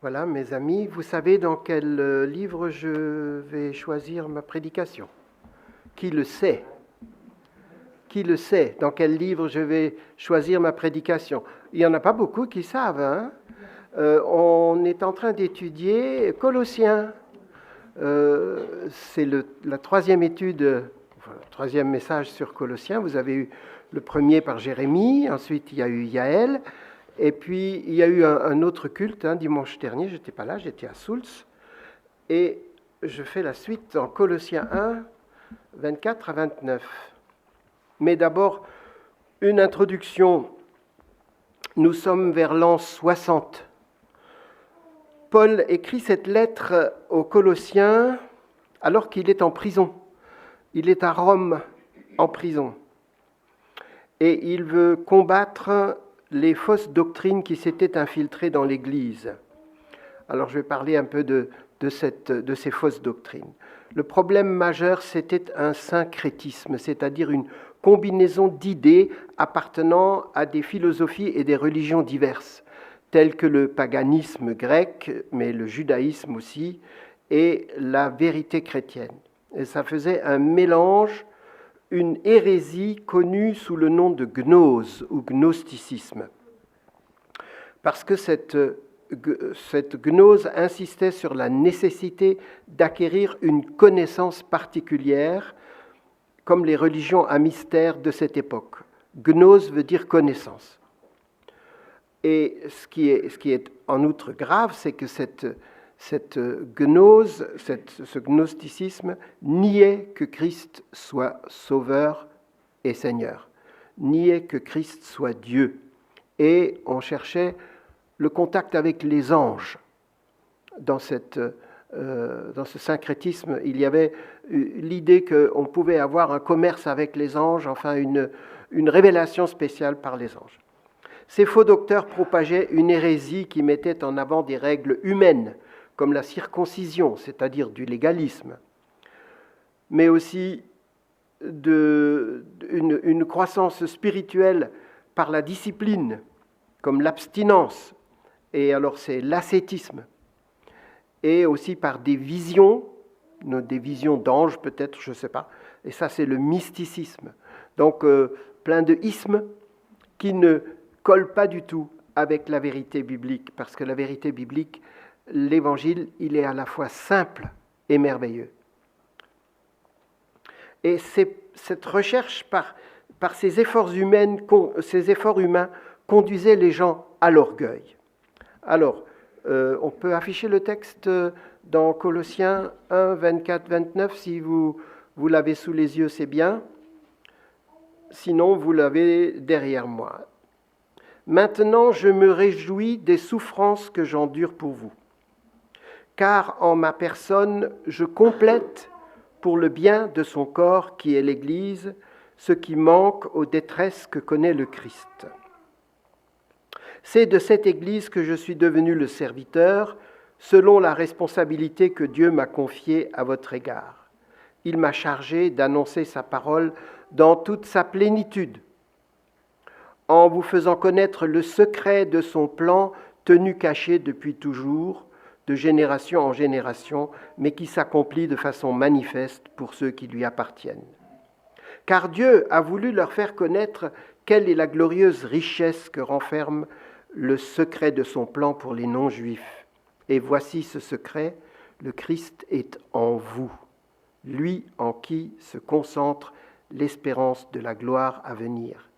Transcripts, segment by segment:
Voilà, mes amis, vous savez dans quel livre je vais choisir ma prédication? Qui le sait? Qui le sait dans quel livre je vais choisir ma prédication? Il n'y en a pas beaucoup qui savent. Hein? On est en train d'étudier Colossiens. C'est la troisième étude, le troisième message sur Colossiens. Vous avez eu le premier par Jérémie, ensuite il y a eu Yaël, et puis il y a eu un autre culte, dimanche dernier, je n'étais pas là, j'étais à Soultz, et je fais la suite en Colossiens 1, 24 à 29. Mais d'abord, une introduction. Nous sommes vers l'an 60. Paul écrit cette lettre aux Colossiens alors qu'il est en prison. Il est à Rome en prison. Et il veut combattre les fausses doctrines qui s'étaient infiltrées dans l'Église. Alors je vais parler un peu de ces fausses doctrines. Le problème majeur, c'était un syncrétisme, c'est-à-dire une combinaison d'idées appartenant à des philosophies et des religions diverses, telles que le paganisme grec, mais le judaïsme aussi, et la vérité chrétienne. Et ça faisait un mélange, une hérésie connue sous le nom de gnose ou gnosticisme. Parce que cette gnose insistait sur la nécessité d'acquérir une connaissance particulière, comme les religions à mystère de cette époque. Gnose veut dire connaissance. Et ce qui est en outre grave, c'est que cette gnose, ce gnosticisme, niait que Christ soit Sauveur et Seigneur, niait que Christ soit Dieu. Et on cherchait le contact avec les anges. Dans ce syncrétisme, il y avait l'idée qu'on pouvait avoir un commerce avec les anges, enfin une révélation spéciale par les anges. Ces faux docteurs propageaient une hérésie qui mettait en avant des règles humaines, comme la circoncision, c'est-à-dire du légalisme, mais aussi une croissance spirituelle par la discipline, comme l'abstinence, et alors c'est l'ascétisme, et aussi par des visions d'anges peut-être, je ne sais pas, et ça c'est le mysticisme. Donc plein de ismes qui ne collent pas du tout avec la vérité biblique, parce que la vérité biblique, l'évangile, il est à la fois simple et merveilleux. Et cette recherche par ces efforts humains conduisait les gens à l'orgueil. Alors, on peut afficher le texte dans Colossiens 1, 24, 29, si vous l'avez sous les yeux, c'est bien. Sinon, vous l'avez derrière moi. Maintenant, je me réjouis des souffrances que j'endure pour vous, car en ma personne, je complète pour le bien de son corps qui est l'Église, ce qui manque aux détresses que connaît le Christ. C'est de cette Église que je suis devenu le serviteur, selon la responsabilité que Dieu m'a confiée à votre égard. Il m'a chargé d'annoncer sa parole dans toute sa plénitude, en vous faisant connaître le secret de son plan tenu caché depuis toujours, de génération en génération, mais qui s'accomplit de façon manifeste pour ceux qui lui appartiennent. Car Dieu a voulu leur faire connaître quelle est la glorieuse richesse que renferme le secret de son plan pour les non-juifs. Et voici ce secret, le Christ est en vous, lui en qui se concentre l'espérance de la gloire à venir.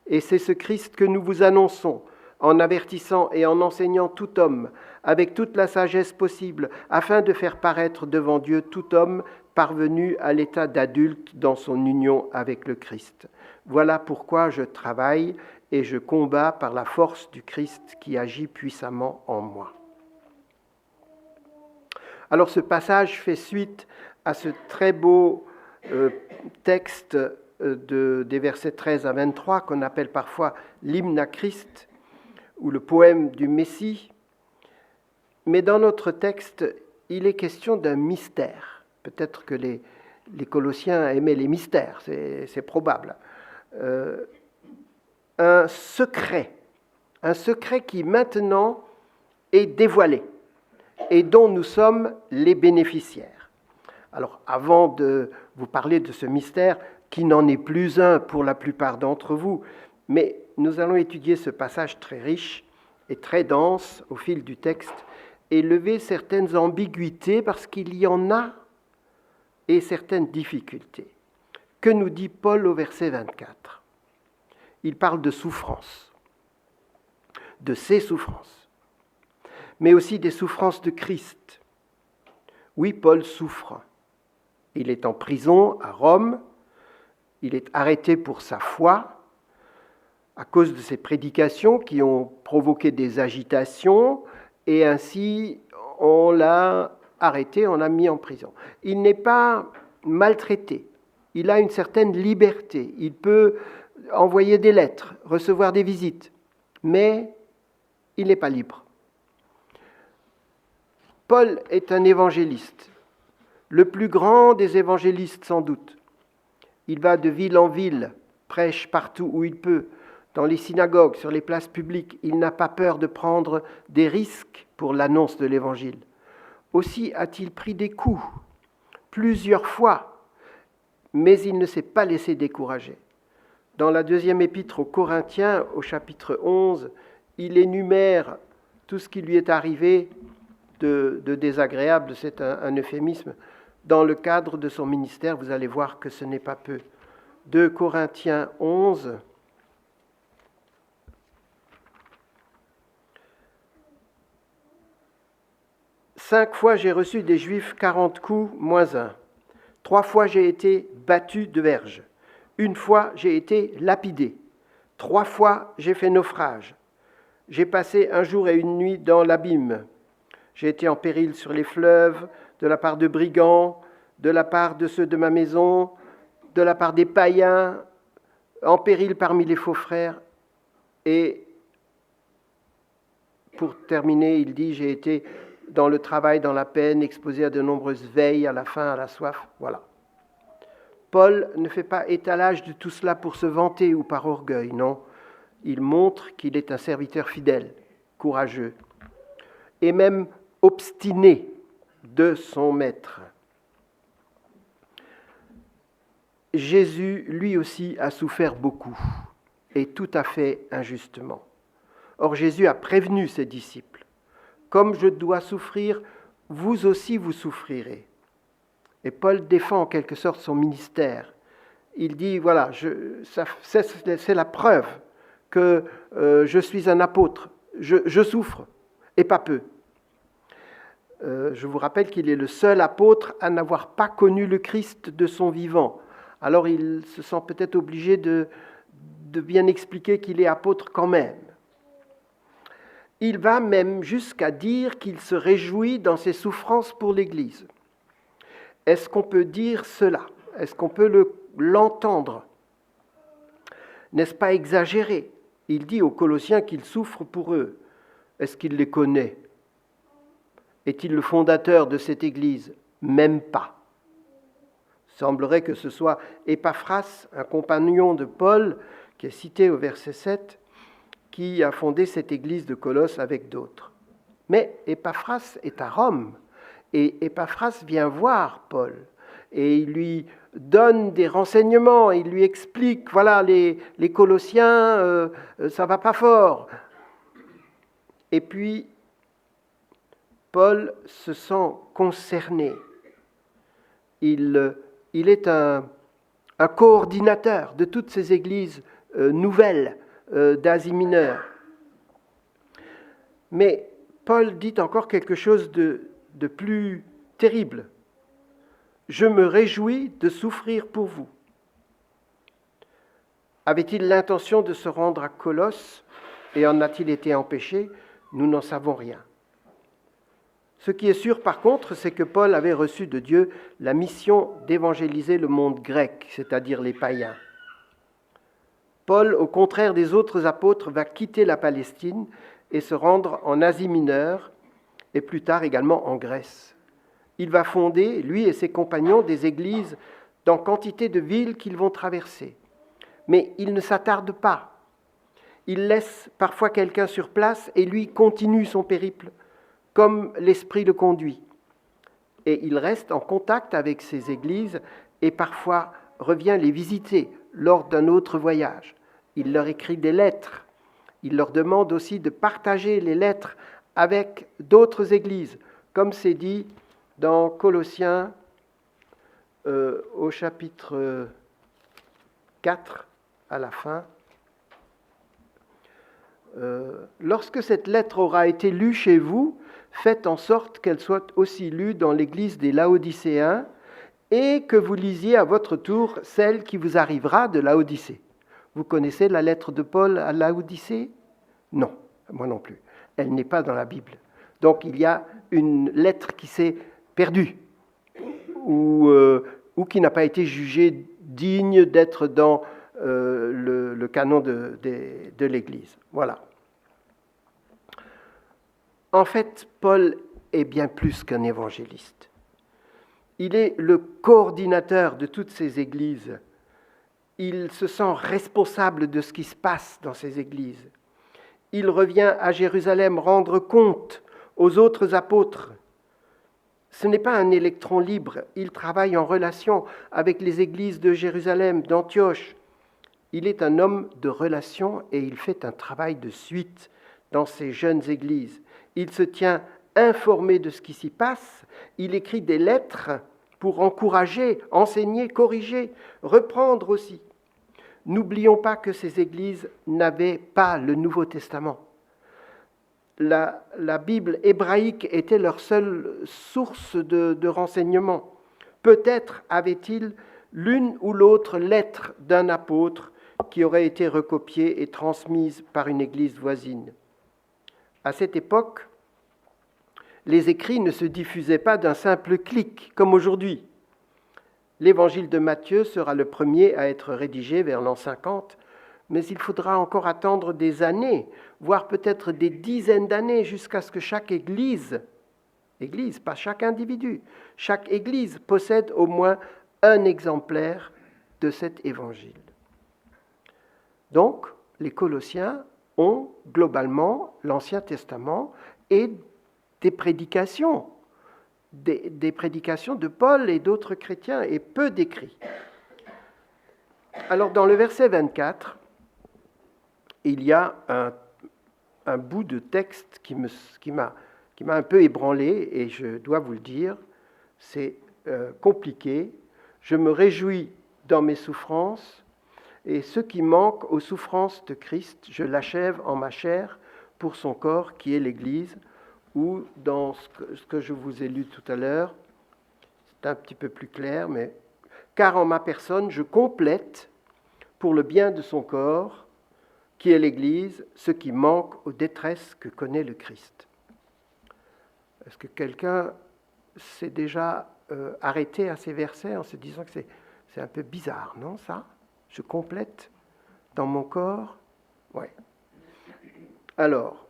Et c'est ce Christ que nous vous annonçons, en avertissant et en enseignant tout homme, avec toute la sagesse possible, afin de faire paraître devant Dieu tout homme parvenu à l'état d'adulte dans son union avec le Christ. Voilà pourquoi je travaille et je combats par la force du Christ qui agit puissamment en moi. Alors ce passage fait suite à ce très beau texte des versets 13 à 23 qu'on appelle parfois l'hymne à Christ ou le poème du Messie. Mais dans notre texte, il est question d'un mystère. Peut-être que les Colossiens aimaient les mystères, c'est probable. Un secret qui maintenant est dévoilé. et dont nous sommes les bénéficiaires. Alors, avant de vous parler de ce mystère, qui n'en est plus un pour la plupart d'entre vous, mais nous allons étudier ce passage très riche et très dense au fil du texte et lever certaines ambiguïtés parce qu'il y en a et certaines difficultés. Que nous dit Paul au verset 24 ? Il parle de souffrance, de ses souffrances, mais aussi des souffrances de Christ. Oui, Paul souffre. Il est en prison à Rome, il est arrêté pour sa foi, à cause de ses prédications qui ont provoqué des agitations, et ainsi on l'a arrêté, on l'a mis en prison. Il n'est pas maltraité, il a une certaine liberté, il peut envoyer des lettres, recevoir des visites, mais il n'est pas libre. Paul est un évangéliste, le plus grand des évangélistes sans doute. Il va de ville en ville, prêche partout où il peut, dans les synagogues, sur les places publiques. Il n'a pas peur de prendre des risques pour l'annonce de l'Évangile. Aussi a-t-il pris des coups, plusieurs fois, mais il ne s'est pas laissé décourager. Dans la deuxième épître aux Corinthiens, au chapitre 11, il énumère tout ce qui lui est arrivé de désagréable, c'est un euphémisme. Dans le cadre de son ministère, vous allez voir que ce n'est pas peu. 2 Corinthiens 11, « 5 fois j'ai reçu des Juifs 40 coups, moins 1. 3 fois j'ai été battu de verge. 1 fois j'ai été lapidé. 3 fois j'ai fait naufrage. J'ai passé 1 jour et 1 nuit dans l'abîme. J'ai été en péril sur les fleuves, de la part de brigands, de la part de ceux de ma maison, de la part des païens, en péril parmi les faux frères. Et pour terminer, il dit, j'ai été dans le travail, dans la peine, exposé à de nombreuses veilles, à la faim, à la soif. Voilà. Paul ne fait pas étalage de tout cela pour se vanter ou par orgueil, non. Il montre qu'il est un serviteur fidèle, courageux et même obstiné de son maître. Jésus, lui aussi, a souffert beaucoup, et tout à fait injustement. Or, Jésus a prévenu ses disciples. Comme je dois souffrir, vous aussi vous souffrirez. Et Paul défend en quelque sorte son ministère. Il dit, voilà, c'est la preuve que je suis un apôtre. Je souffre, et pas peu. Je vous rappelle qu'il est le seul apôtre à n'avoir pas connu le Christ de son vivant. Alors il se sent peut-être obligé de bien expliquer qu'il est apôtre quand même. Il va même jusqu'à dire qu'il se réjouit dans ses souffrances pour l'Église. Est-ce qu'on peut dire cela ? Est-ce qu'on peut l'entendre ? N'est-ce pas exagéré ? Il dit aux Colossiens qu'il souffre pour eux. Est-ce qu'il les connaît ? Est-il le fondateur de cette Église ? Même pas. Il semblerait que ce soit Épaphras, un compagnon de Paul, qui est cité au verset 7, qui a fondé cette Église de Colosse avec d'autres. Mais Épaphras est à Rome, et Épaphras vient voir Paul, et il lui donne des renseignements, il lui explique, voilà, les Colossiens, ça va pas fort. Et puis, Paul se sent concerné. Il est un coordinateur de toutes ces églises nouvelles d'Asie mineure. Mais Paul dit encore quelque chose de plus terrible. Je me réjouis de souffrir pour vous. Avait-il l'intention de se rendre à Colosse et en a-t-il été empêché ? Nous n'en savons rien. Ce qui est sûr, par contre, c'est que Paul avait reçu de Dieu la mission d'évangéliser le monde grec, c'est-à-dire les païens. Paul, au contraire des autres apôtres, va quitter la Palestine et se rendre en Asie mineure et plus tard également en Grèce. Il va fonder, lui et ses compagnons, des églises dans quantité de villes qu'ils vont traverser. Mais il ne s'attarde pas. Il laisse parfois quelqu'un sur place et lui continue son périple comme l'Esprit le conduit. Et il reste en contact avec ces églises et parfois revient les visiter lors d'un autre voyage. Il leur écrit des lettres. Il leur demande aussi de partager les lettres avec d'autres églises, comme c'est dit dans Colossiens au chapitre 4 à la fin. Lorsque cette lettre aura été lue chez vous, faites en sorte qu'elle soit aussi lue dans l'église des Laodicéens et que vous lisiez à votre tour celle qui vous arrivera de Laodicée. Vous connaissez la lettre de Paul à Laodicée ? Non, moi non plus. Elle n'est pas dans la Bible. Donc il y a une lettre qui s'est perdue ou qui n'a pas été jugée digne d'être dans le canon de l'Église. Voilà. En fait, Paul est bien plus qu'un évangéliste. Il est le coordinateur de toutes ces églises. Il se sent responsable de ce qui se passe dans ces églises. Il revient à Jérusalem rendre compte aux autres apôtres. Ce n'est pas un électron libre. Il travaille en relation avec les églises de Jérusalem, d'Antioche. Il est un homme de relation et il fait un travail de suite dans ces jeunes églises. Il se tient informé de ce qui s'y passe. Il écrit des lettres pour encourager, enseigner, corriger, reprendre aussi. N'oublions pas que ces églises n'avaient pas le Nouveau Testament. La Bible hébraïque était leur seule source de renseignement. Peut-être avait-il l'une ou l'autre lettre d'un apôtre qui aurait été recopiée et transmise par une église voisine. À cette époque, les écrits ne se diffusaient pas d'un simple clic, comme aujourd'hui. L'évangile de Matthieu sera le premier à être rédigé vers l'an 50, mais il faudra encore attendre des années, voire peut-être des dizaines d'années, jusqu'à ce que chaque église, pas chaque individu, chaque église possède au moins un exemplaire de cet évangile. Donc, les Colossiens ont globalement l'Ancien Testament et des prédications de Paul et d'autres chrétiens, et peu d'écrits. Alors, dans le verset 24, il y a un bout de texte qui m'a un peu ébranlé, et je dois vous le dire, c'est compliqué. Je me réjouis dans mes souffrances, et ce qui manque aux souffrances de Christ, je l'achève en ma chair pour son corps qui est l'Église, ou dans ce que je vous ai lu tout à l'heure, c'est un petit peu plus clair, mais car en ma personne, je complète pour le bien de son corps, qui est l'Église, ce qui manque aux détresses que connaît le Christ. Est-ce que quelqu'un s'est déjà arrêté à ces versets en se disant que c'est un peu bizarre, non, ça ? Je complète dans mon corps ? Oui. Alors,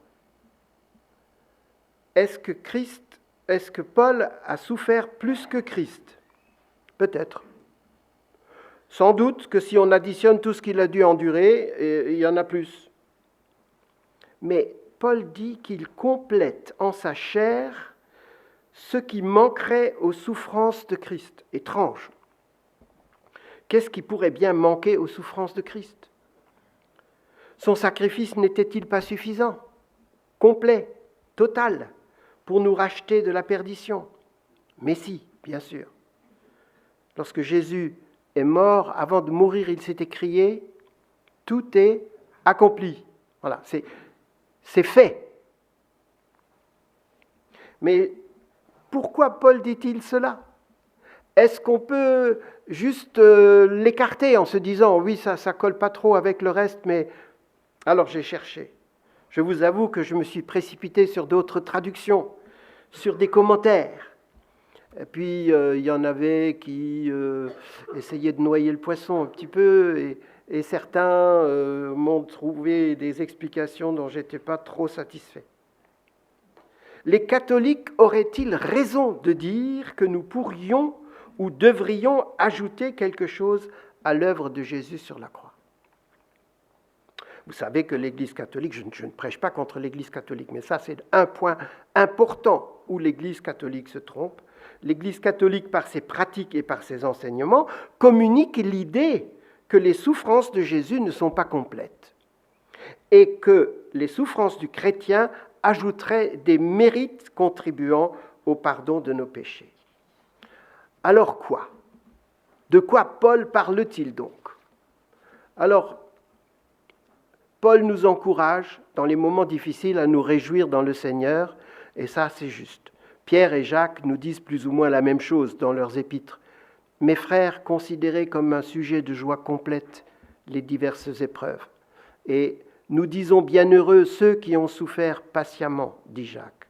est-ce que Paul a souffert plus que Christ ? Peut-être. Sans doute que si on additionne tout ce qu'il a dû endurer, il y en a plus. Mais Paul dit qu'il complète en sa chair ce qui manquerait aux souffrances de Christ. Étrange. Qu'est-ce qui pourrait bien manquer aux souffrances de Christ ? Son sacrifice n'était-il pas suffisant, complet, total, pour nous racheter de la perdition ? Mais si, bien sûr. Lorsque Jésus est mort, avant de mourir, il s'est écrié « Tout est accompli ». Voilà, c'est fait. Mais pourquoi Paul dit-il cela ? Est-ce qu'on peut juste l'écarter en se disant « Oui, ça ne colle pas trop avec le reste, mais… » Alors j'ai cherché. Je vous avoue que je me suis précipité sur d'autres traductions, sur des commentaires. Et puis, il y en avait qui essayaient de noyer le poisson un petit peu, et certains m'ont trouvé des explications dont je n'étais pas trop satisfait. Les catholiques auraient-ils raison de dire que nous pourrions ou devrions ajouter quelque chose à l'œuvre de Jésus sur la croix ? Vous savez que l'Église catholique, je ne prêche pas contre l'Église catholique, mais ça c'est un point important où l'Église catholique se trompe. L'Église catholique, par ses pratiques et par ses enseignements, communique l'idée que les souffrances de Jésus ne sont pas complètes et que les souffrances du chrétien ajouteraient des mérites contribuant au pardon de nos péchés. Alors quoi ? De quoi Paul parle-t-il donc ? Alors, Paul nous encourage, dans les moments difficiles, à nous réjouir dans le Seigneur, et ça, c'est juste. Pierre et Jacques nous disent plus ou moins la même chose dans leurs épîtres. « Mes frères, considérez comme un sujet de joie complète les diverses épreuves. » Et nous disons « Bienheureux ceux qui ont souffert patiemment », dit Jacques.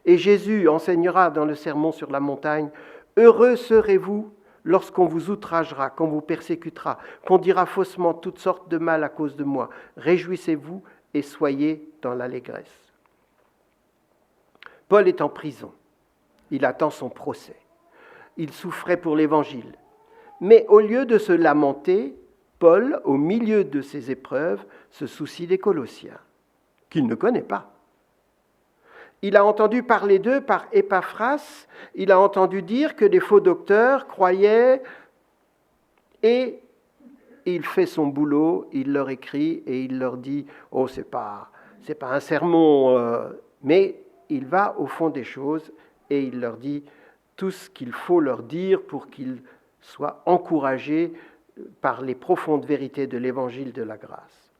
Et Jésus enseignera dans le Sermon sur la montagne « Heureux serez-vous lorsqu'on vous outragera, qu'on vous persécutera, qu'on dira faussement toutes sortes de mal à cause de moi. Réjouissez-vous et soyez dans l'allégresse. » Paul est en prison. Il attend son procès. Il souffrait pour l'Évangile. Mais au lieu de se lamenter, Paul, au milieu de ses épreuves, se soucie des Colossiens, qu'il ne connaît pas. Il a entendu parler d'eux par Épaphras, il a entendu dire que des faux docteurs croyaient, et il fait son boulot, il leur écrit et il leur dit « Oh, c'est pas un sermon, mais il va au fond des choses et il leur dit tout ce qu'il faut leur dire pour qu'ils soient encouragés par les profondes vérités de l'Évangile de la grâce.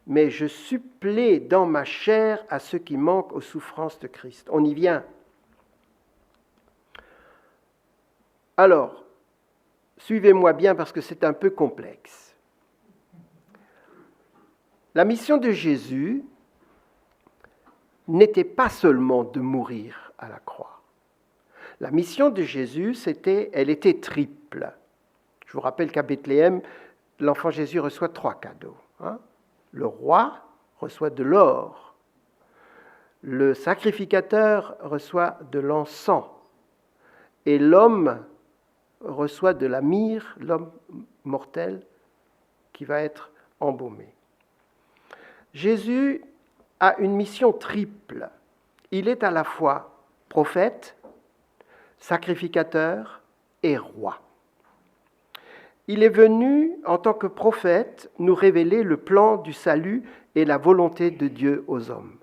Mais je supplée dans ma chair à ceux qui manquent aux souffrances de Christ. » On y vient. Alors, suivez-moi bien parce que c'est un peu complexe. La mission de Jésus n'était pas seulement de mourir à la croix. La mission de Jésus, elle était triple. Je vous rappelle qu'à Bethléem, l'enfant Jésus reçoit 3 cadeaux. Le roi reçoit de l'or. Le sacrificateur reçoit de l'encens. Et l'homme reçoit de la myrrhe, l'homme mortel, qui va être embaumé. Jésus a une mission triple. Il est à la fois prophète, sacrificateur et roi. Il est venu, en tant que prophète, nous révéler le plan du salut et la volonté de Dieu aux hommes.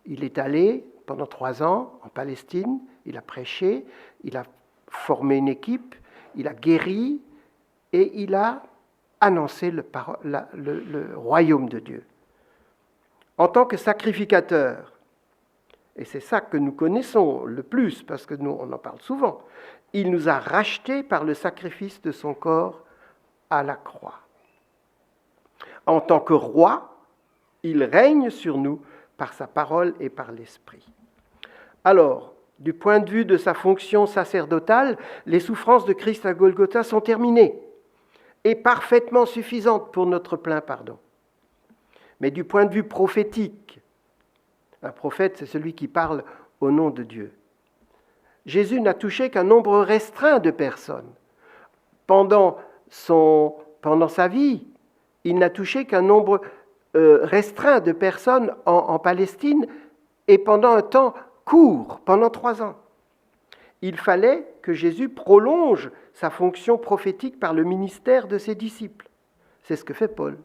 Il est allé pendant 3 ans en Palestine, il a prêché, il a formé une équipe, il a guéri et il a annoncé le royaume de Dieu. En tant que sacrificateur, et c'est ça que nous connaissons le plus, parce que nous, on en parle souvent, il nous a rachetés par le sacrifice de son corps à la croix. En tant que roi, il règne sur nous par sa parole et par l'Esprit. Alors, du point de vue de sa fonction sacerdotale, les souffrances de Christ à Golgotha sont terminées et parfaitement suffisantes pour notre plein pardon. Mais du point de vue prophétique, un prophète, c'est celui qui parle au nom de Dieu. Jésus n'a touché qu'un nombre restreint de personnes. Pendant sa vie, il n'a touché qu'un nombre restreint de personnes en Palestine et pendant un temps court, pendant 3 ans. Il fallait que Jésus prolonge sa fonction prophétique par le ministère de ses disciples. C'est ce que fait Paul.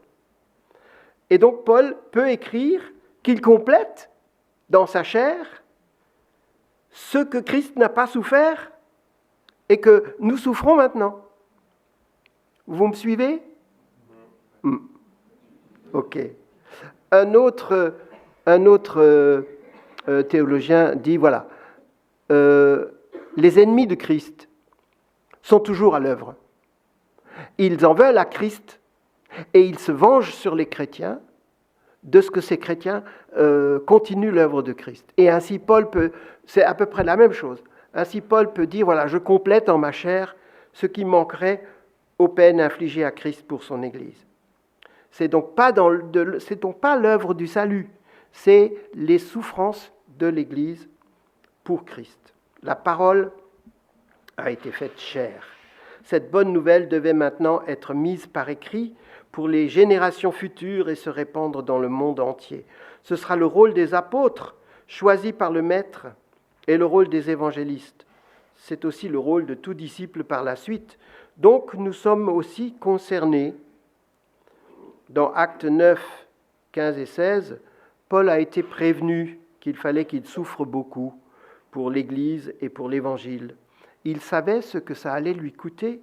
Et donc Paul peut écrire qu'il complète dans sa chair ce que Christ n'a pas souffert et que nous souffrons maintenant. Vous me suivez ? Ok. Un autre théologien dit, voilà, les ennemis de Christ sont toujours à l'œuvre. Ils en veulent à Christ et ils se vengent sur les chrétiens de ce que ces chrétiens continuent l'œuvre de Christ. Et ainsi c'est à peu près la même chose. Ainsi Paul peut dire, voilà, je complète en ma chair ce qui manquerait aux peines infligées à Christ pour son Église. C'est donc pas l'œuvre du salut, c'est les souffrances de l'Église pour Christ. La parole a été faite chair. Cette bonne nouvelle devait maintenant être mise par écrit pour les générations futures et se répandre dans le monde entier. Ce sera le rôle des apôtres choisis par le Maître et le rôle des évangélistes. C'est aussi le rôle de tout disciple par la suite. Donc nous sommes aussi concernés. Dans Actes 9, 15 et 16, Paul a été prévenu qu'il fallait qu'il souffre beaucoup pour l'Église et pour l'Évangile. Il savait ce que ça allait lui coûter.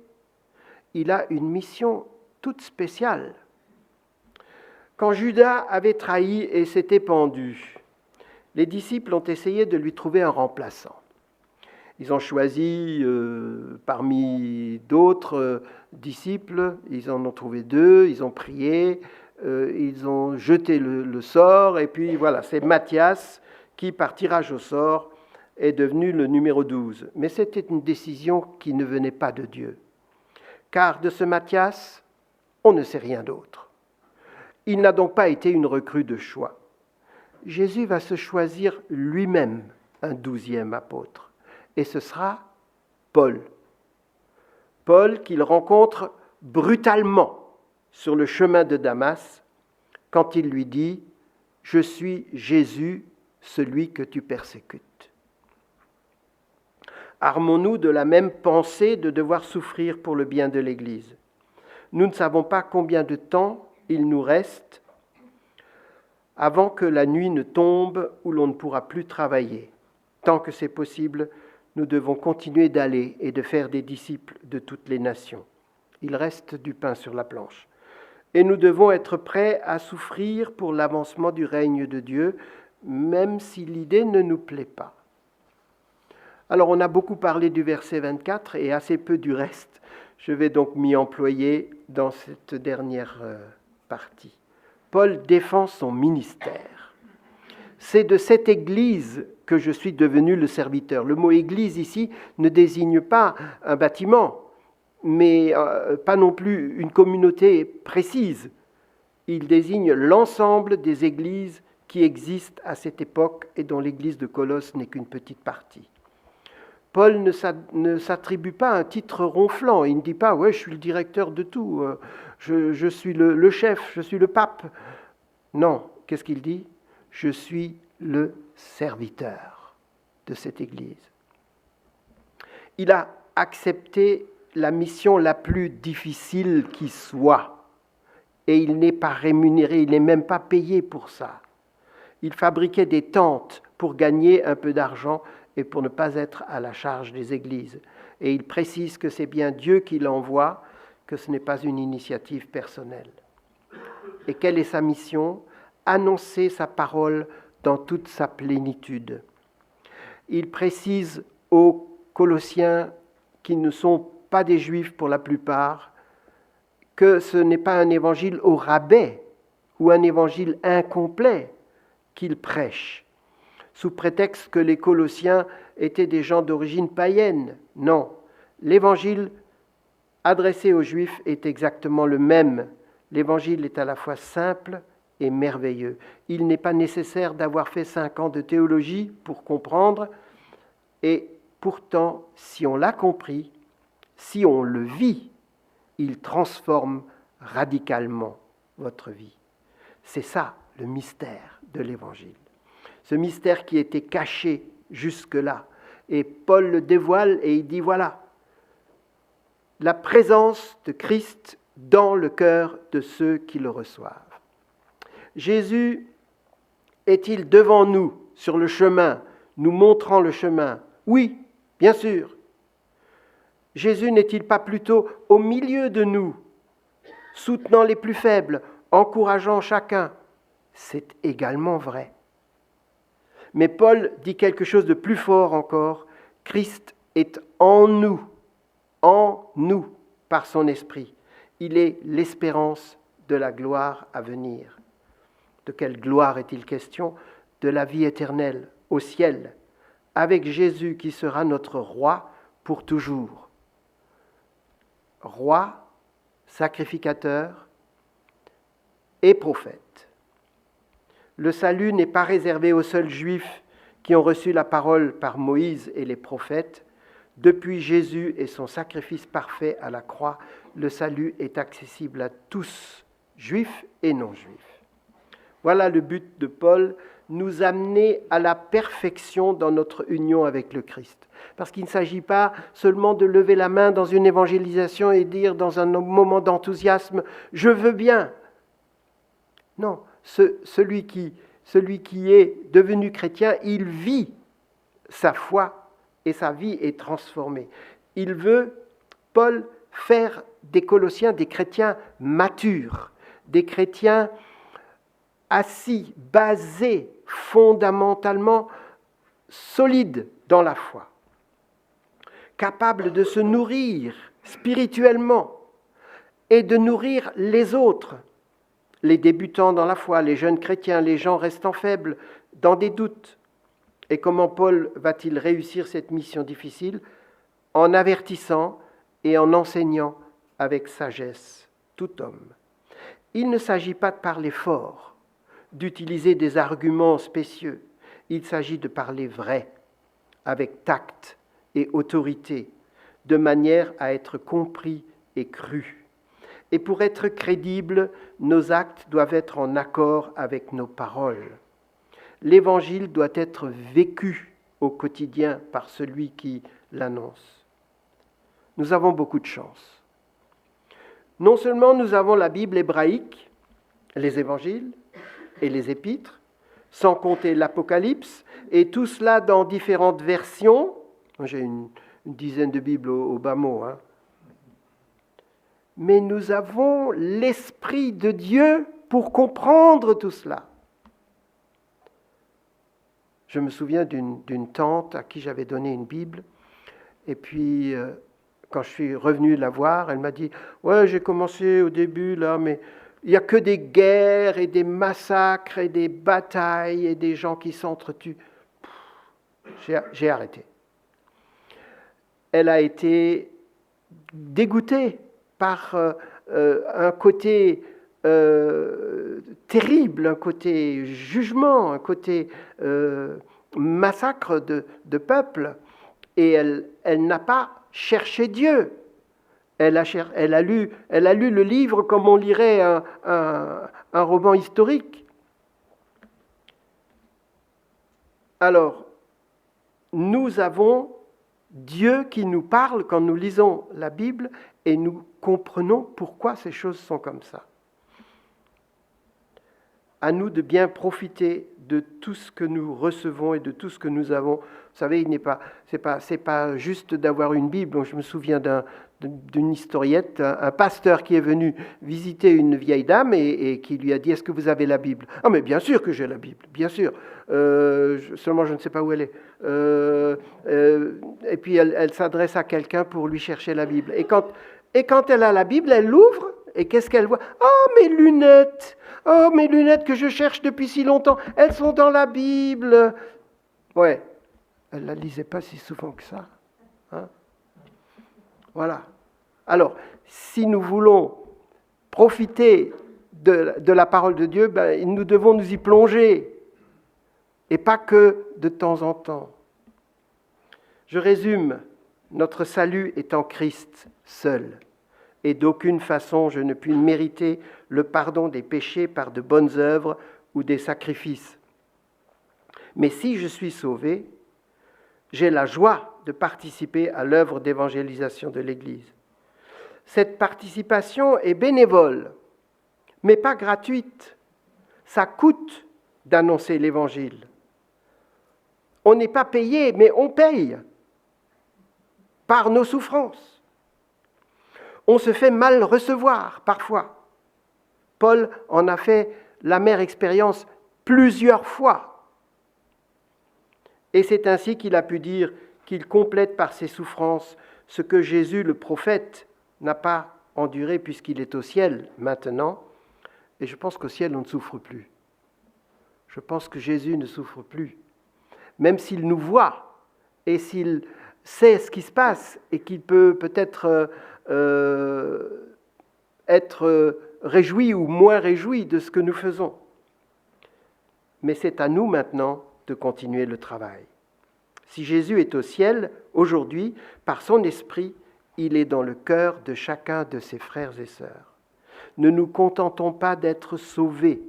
Il a une mission toute spéciale. Quand Judas avait trahi et s'était pendu, les disciples ont essayé de lui trouver un remplaçant. Ils ont choisi parmi d'autres disciples, ils en ont trouvé 2, ils ont prié, ils ont jeté le sort, et puis voilà, c'est Matthias qui, par tirage au sort, est devenu le numéro 12. Mais c'était une décision qui ne venait pas de Dieu. Car de ce Matthias, on ne sait rien d'autre. Il n'a donc pas été une recrue de choix. Jésus va se choisir lui-même un 12e apôtre. Et ce sera Paul. Paul qu'il rencontre brutalement sur le chemin de Damas quand il lui dit « Je suis Jésus, celui que tu persécutes ». Armons-nous de la même pensée de devoir souffrir pour le bien de l'Église. Nous ne savons pas combien de temps il nous reste avant que la nuit ne tombe où l'on ne pourra plus travailler. Tant que c'est possible, nous devons continuer d'aller et de faire des disciples de toutes les nations. Il reste du pain sur la planche. Et nous devons être prêts à souffrir pour l'avancement du règne de Dieu, même si l'idée ne nous plaît pas. Alors on a beaucoup parlé du verset 24 et assez peu du reste. Je vais donc m'y employer dans cette dernière partie. Paul défend son ministère. C'est de cette Église que je suis devenu le serviteur. Le mot Église ici ne désigne pas un bâtiment, mais pas non plus une communauté précise. Il désigne l'ensemble des églises qui existent à cette époque et dont l'église de Colosse n'est qu'une petite partie. Paul ne s'attribue pas un titre ronflant. Il ne dit pas « ouais, je suis le directeur de tout, je suis le chef, je suis le pape ». Non, qu'est-ce qu'il dit ? Je suis le serviteur de cette Église. Il a accepté la mission la plus difficile qui soit. Et il n'est pas rémunéré, il n'est même pas payé pour ça. Il fabriquait des tentes pour gagner un peu d'argent et pour ne pas être à la charge des églises. Et il précise que c'est bien Dieu qui l'envoie, que ce n'est pas une initiative personnelle. Et quelle est sa mission ? Annoncer sa parole dans toute sa plénitude. Il précise aux Colossiens, qui ne sont pas des Juifs pour la plupart, que ce n'est pas un évangile au rabais ou un évangile incomplet qu'il prêche, sous prétexte que les Colossiens étaient des gens d'origine païenne. Non, l'évangile adressé aux Juifs est exactement le même. L'évangile est à la fois simple et merveilleux. Il n'est pas nécessaire d'avoir fait 5 ans de théologie pour comprendre, et pourtant, si on l'a compris, si on le vit, il transforme radicalement votre vie. C'est ça le mystère de l'Évangile. Ce mystère qui était caché jusque-là. Et Paul le dévoile et il dit voilà, la présence de Christ dans le cœur de ceux qui le reçoivent. Jésus est-il devant nous, sur le chemin, nous montrant le chemin ? Oui, bien sûr. Jésus n'est-il pas plutôt au milieu de nous, soutenant les plus faibles, encourageant chacun ? C'est également vrai. Mais Paul dit quelque chose de plus fort encore. Christ est en nous, par son esprit. Il est l'espérance de la gloire à venir. De quelle gloire est-il question ? De la vie éternelle, au ciel, avec Jésus qui sera notre roi pour toujours. Roi, sacrificateur et prophète. Le salut n'est pas réservé aux seuls Juifs qui ont reçu la parole par Moïse et les prophètes. Depuis Jésus et son sacrifice parfait à la croix, le salut est accessible à tous juifs et non-juifs. Voilà le but de Paul, nous amener à la perfection dans notre union avec le Christ. Parce qu'il ne s'agit pas seulement de lever la main dans une évangélisation et dire dans un moment d'enthousiasme « je veux bien ». Non, celui qui est devenu chrétien, il vit sa foi et sa vie est transformée. Il veut, Paul, faire des Colossiens des chrétiens matures, des chrétiens assis, basés, fondamentalement solides dans la foi, capables de se nourrir spirituellement et de nourrir les autres, les débutants dans la foi, les jeunes chrétiens, les gens restant faibles, dans des doutes. Et comment Paul va-t-il réussir cette mission difficile? En avertissant et en enseignant avec sagesse tout homme. Il ne s'agit pas de parler fort, d'utiliser des arguments spécieux. Il s'agit de parler vrai, avec tact et autorité, de manière à être compris et cru. Et pour être crédibles, nos actes doivent être en accord avec nos paroles. L'Évangile doit être vécu au quotidien par celui qui l'annonce. Nous avons beaucoup de chance. Non seulement nous avons la Bible hébraïque, les Évangiles et les Épîtres, sans compter l'Apocalypse, et tout cela dans différentes versions. J'ai une dizaine de Bibles au bas mot. Mais nous avons l'Esprit de Dieu pour comprendre tout cela. Je me souviens d'une tante à qui j'avais donné une Bible, et puis quand je suis revenu la voir, elle m'a dit « Ouais, j'ai commencé au début, là, mais il n'y a que des guerres et des massacres et des batailles et des gens qui s'entretuent. » J'ai arrêté. Elle a été dégoûtée par un côté terrible, un côté jugement, un côté massacre de peuple. Et elle n'a pas cherché Dieu. Elle a lu le livre comme on lirait un roman historique. Alors, nous avons Dieu qui nous parle quand nous lisons la Bible et nous comprenons pourquoi ces choses sont comme ça. À nous de bien profiter de tout ce que nous recevons et de tout ce que nous avons. Vous savez, c'est pas juste d'avoir une Bible. Je me souviens d'une historiette, un pasteur qui est venu visiter une vieille dame et qui lui a dit « Est-ce que vous avez la Bible ?» « Ah, mais bien sûr que j'ai la Bible, bien sûr. Seulement je ne sais pas où elle est. » Et puis elle s'adresse à quelqu'un pour lui chercher la Bible. Et quand elle a la Bible, elle l'ouvre et qu'est-ce qu'elle voit? « Oh, mes lunettes! Oh, mes lunettes que je cherche depuis si longtemps, elles sont dans la Bible. » Ouais, elle ne la lisait pas si souvent que ça. Voilà. Alors, si nous voulons profiter de la parole de Dieu, nous devons nous y plonger. Et pas que de temps en temps. Je résume, notre salut est en Christ seul. Et d'aucune façon je ne puis mériter le pardon des péchés par de bonnes œuvres ou des sacrifices. Mais si je suis sauvé, j'ai la joie de participer à l'œuvre d'évangélisation de l'Église. Cette participation est bénévole, mais pas gratuite. Ça coûte d'annoncer l'Évangile. On n'est pas payé, mais on paye par nos souffrances. On se fait mal recevoir parfois. Paul en a fait l'amère expérience plusieurs fois. Et c'est ainsi qu'il a pu dire qu'il complète par ses souffrances ce que Jésus, le prophète, n'a pas enduré puisqu'il est au ciel maintenant. Et je pense qu'au ciel, on ne souffre plus. Je pense que Jésus ne souffre plus. Même s'il nous voit et s'il sait ce qui se passe et qu'il peut peut-être être réjoui ou moins réjoui de ce que nous faisons. Mais c'est à nous maintenant de continuer le travail. Si Jésus est au ciel, aujourd'hui, par son esprit, il est dans le cœur de chacun de ses frères et sœurs. ne nous contentons pas d'être sauvés,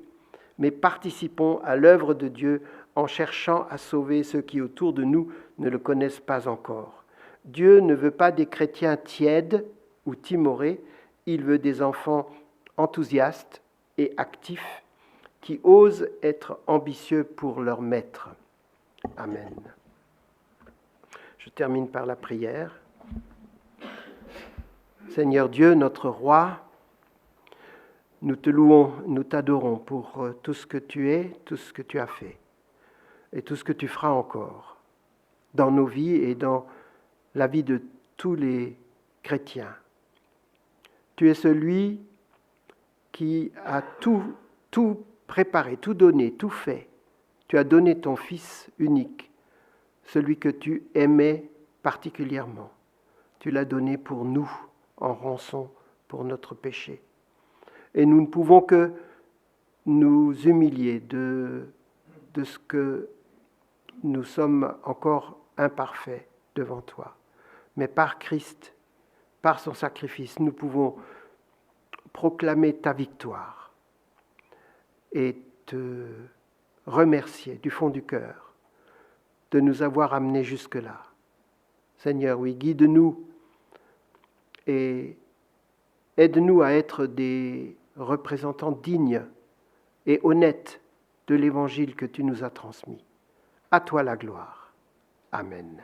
mais participons à l'œuvre de Dieu en cherchant à sauver ceux qui autour de nous ne le connaissent pas encore. Dieu ne veut pas des chrétiens tièdes ou timorés, il veut des enfants enthousiastes et actifs qui osent être ambitieux pour leur maître. Amen. Je termine par la prière. Seigneur Dieu, notre roi, nous te louons, nous t'adorons pour tout ce que tu es, tout ce que tu as fait et tout ce que tu feras encore dans nos vies et dans la vie de tous les chrétiens. Tu es celui qui a tout préparé, tout donné, tout fait. Tu as donné ton Fils unique, celui que tu aimais particulièrement. Tu l'as donné pour nous, en rançon pour notre péché. Et nous ne pouvons que nous humilier de ce que nous sommes encore imparfaits devant toi. Mais par Christ, par son sacrifice, nous pouvons proclamer ta victoire et te remercier du fond du cœur de nous avoir amenés jusque-là. Seigneur, oui, guide-nous et aide-nous à être des représentants dignes et honnêtes de l'évangile que tu nous as transmis. À toi la gloire. Amen.